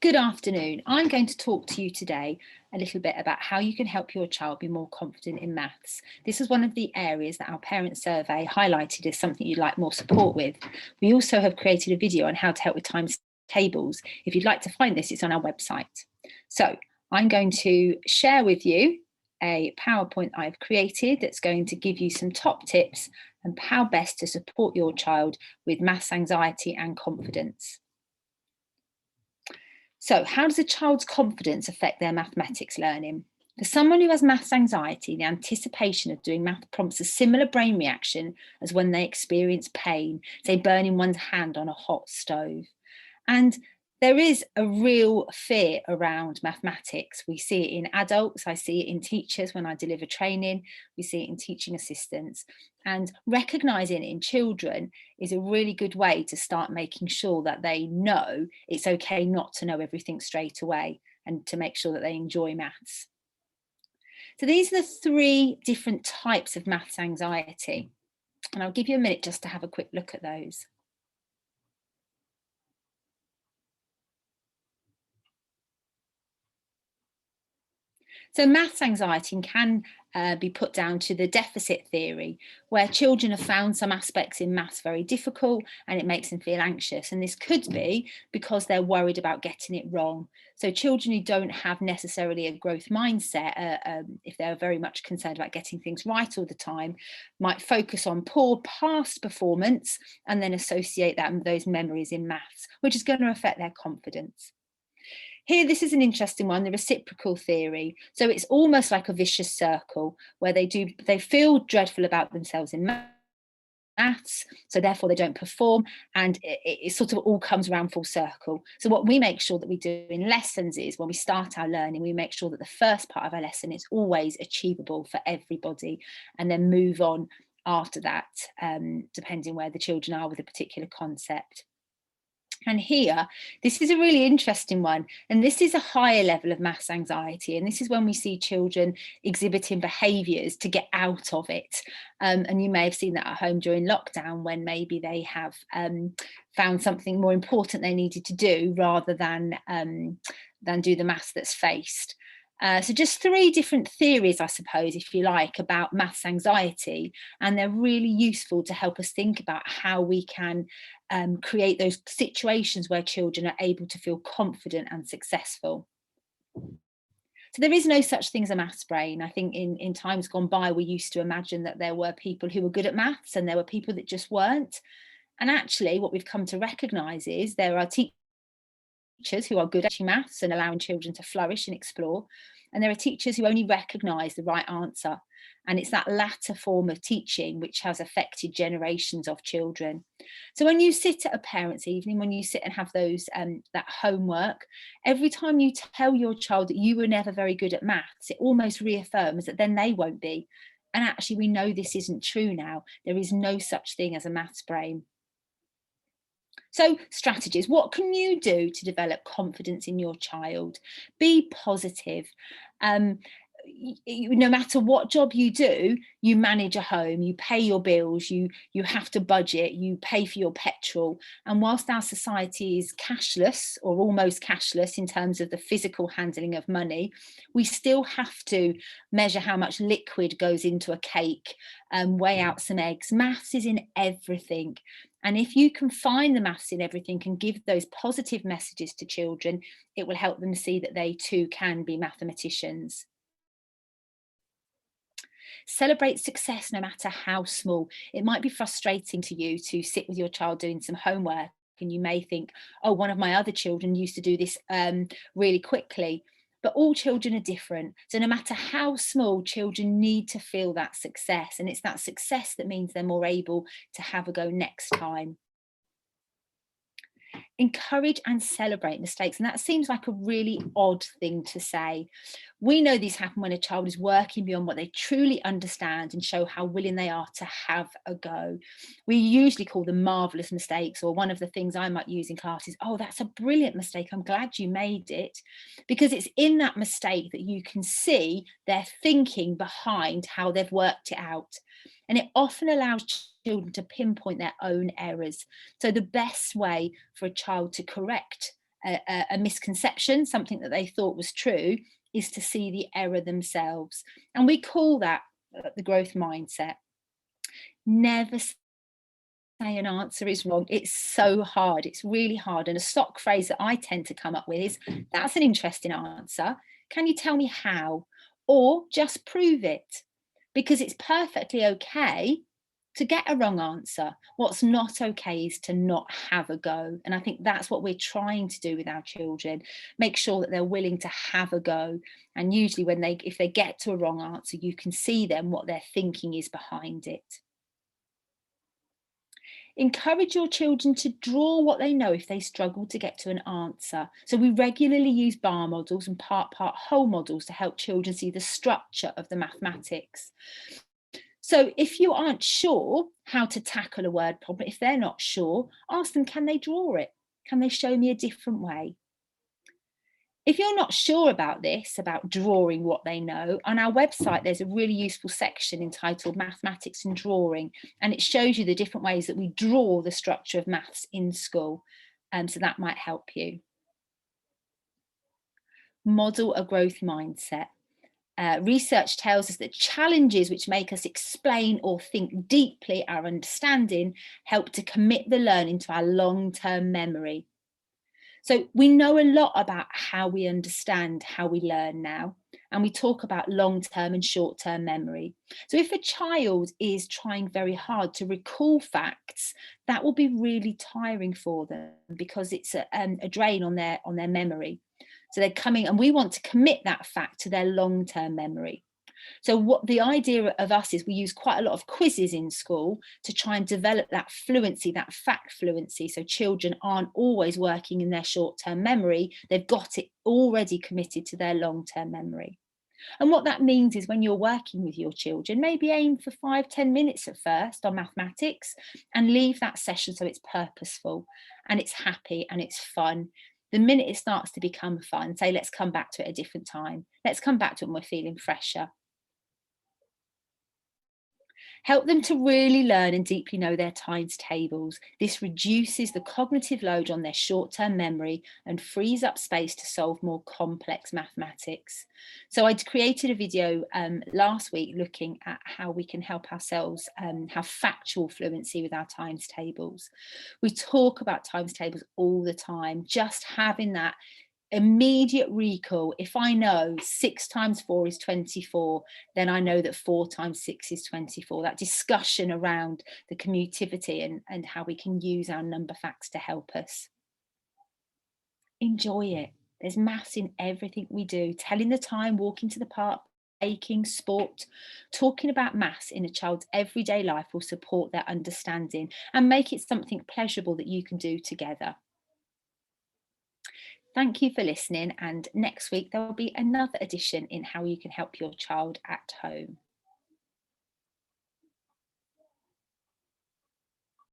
Good afternoon. I'm going to talk to you today a little bit about how you can help your child be more confident in maths. This is one of the areas that our parent survey highlighted as something you'd like more support with. We also have created a video on how to help with times tables. If you'd like to find this, it's on our website. So I'm going to share with you a PowerPoint I've created that's going to give you some top tips on how best to support your child with maths anxiety and confidence. So, how does a child's confidence affect their mathematics learning? For someone who has maths anxiety, the anticipation of doing math prompts a similar brain reaction as when they experience pain, say burning one's hand on a hot stove. And there is a real fear around mathematics. We see it in adults, I see it in teachers when I deliver training, we see it in teaching assistants. And recognising it in children is a really good way to start making sure that they know it's okay not to know everything straight away and to make sure that they enjoy maths. So these are the three different types of maths anxiety. And I'll give you a minute just to have a quick look at those. So maths anxiety can be put down to the deficit theory, where children have found some aspects in maths very difficult and it makes them feel anxious. And this could be because they're worried about getting it wrong. So children who don't have necessarily a growth mindset, if they're very much concerned about getting things right all the time, might focus on poor past performance and then associate that with those memories in maths, which is going to affect their confidence. Here, this is an interesting one, the reciprocal theory. So it's almost like a vicious circle where they feel dreadful about themselves in maths, so therefore they don't perform, and it sort of all comes around full circle. So what we make sure that we do in lessons is when we start our learning, we make sure that the first part of our lesson is always achievable for everybody, and then move on after that, depending where the children are with a particular concept. And here, this is a really interesting one. And this is a higher level of maths anxiety. And this is when we see children exhibiting behaviours to get out of it. And you may have seen that at home during lockdown when maybe they have found something more important they needed to do rather than do the maths that's faced. So just three different theories, I suppose, if you like, about maths anxiety, and they're really useful to help us think about how we can create those situations where children are able to feel confident and successful. So there is no such thing as a maths brain. I think in times gone by, we used to imagine that there were people who were good at maths and there were people that just weren't. And actually, what we've come to recognise is there are teachers who are good at teaching maths and allowing children to flourish and explore. And there are teachers who only recognise the right answer. And it's that latter form of teaching which has affected generations of children. So when you sit at a parents' evening, when you sit and have those that homework, every time you tell your child that you were never very good at maths, it almost reaffirms that then they won't be. And actually, we know this isn't true now. There is no such thing as a maths brain. So strategies, what can you do to develop confidence in your child? Be positive. No matter what job you do, you manage a home, you pay your bills, you have to budget, you pay for your petrol. And whilst our society is cashless or almost cashless in terms of the physical handling of money, we still have to measure how much liquid goes into a cake, weigh out some eggs. Maths is in everything. And if you can find the maths in everything and give those positive messages to children, it will help them see that they too can be mathematicians. Celebrate success no matter how small. It might be frustrating to you to sit with your child doing some homework and you may think, oh, one of my other children used to do this really quickly. But all children are different. So no matter how small, children need to feel that success. And it's that success that means they're more able to have a go next time. Encourage and celebrate mistakes. And that seems like a really odd thing to say. We know these happen when a child is working beyond what they truly understand and show how willing they are to have a go. We usually call them marvellous mistakes, or one of the things I might use in class is, oh, that's a brilliant mistake. I'm glad you made it. Because it's in that mistake that you can see their thinking behind how they've worked it out. And it often allows children to pinpoint their own errors. So the best way for a child to correct a misconception, something that they thought was true, is to see the error themselves. And we call that the growth mindset. Never say an answer is wrong. It's so hard. It's really hard. And a stock phrase that I tend to come up with is, that's an interesting answer. Can you tell me how? Or just prove it. Because it's perfectly okay to get a wrong answer. What's not okay is to not have a go. And I think that's what we're trying to do with our children. Make sure that they're willing to have a go. And usually if they get to a wrong answer, you can see them what their thinking is behind it. Encourage your children to draw what they know if they struggle to get to an answer. So we regularly use bar models and part whole models to help children see the structure of the mathematics. So if you aren't sure how to tackle a word problem, if they're not sure, ask them, can they draw it? Can they show me a different way? If you're not sure about this, about drawing what they know, on our website, there's a really useful section entitled Mathematics and Drawing, and it shows you the different ways that we draw the structure of maths in school. So that might help you. Model a growth mindset. Research tells us that challenges which make us explain or think deeply our understanding help to commit the learning to our long-term memory. So we know a lot about how we understand how we learn now, and we talk about long-term and short-term memory. So if a child is trying very hard to recall facts, that will be really tiring for them because it's a drain on their memory. So they're coming, and we want to commit that fact to their long-term memory. So what the idea of us is, we use quite a lot of quizzes in school to try and develop that fluency, that fact fluency. So children aren't always working in their short-term memory. They've got it already committed to their long-term memory. And what that means is, when you're working with your children, maybe aim for 5-10 minutes at first on mathematics and leave that session so it's purposeful and it's happy and it's fun. The minute it starts to become fun, say, let's come back to it at a different time. Let's come back to it when we're feeling fresher. Help them to really learn and deeply know their times tables. This reduces the cognitive load on their short-term memory and frees up space to solve more complex mathematics. So I created a video last week looking at how we can help ourselves have factual fluency with our times tables. We talk about times tables all the time. Just having that immediate recall. If I know 6 times 4 is 24, then I know that 4 times 6 is 24. That discussion around the commutativity and how we can use our number facts to help us. Enjoy it. There's maths in everything we do. Telling the time, walking to the park, baking, sport. Talking about maths in a child's everyday life will support their understanding and make it something pleasurable that you can do together. Thank you for listening, and next week there will be another edition in how you can help your child at home.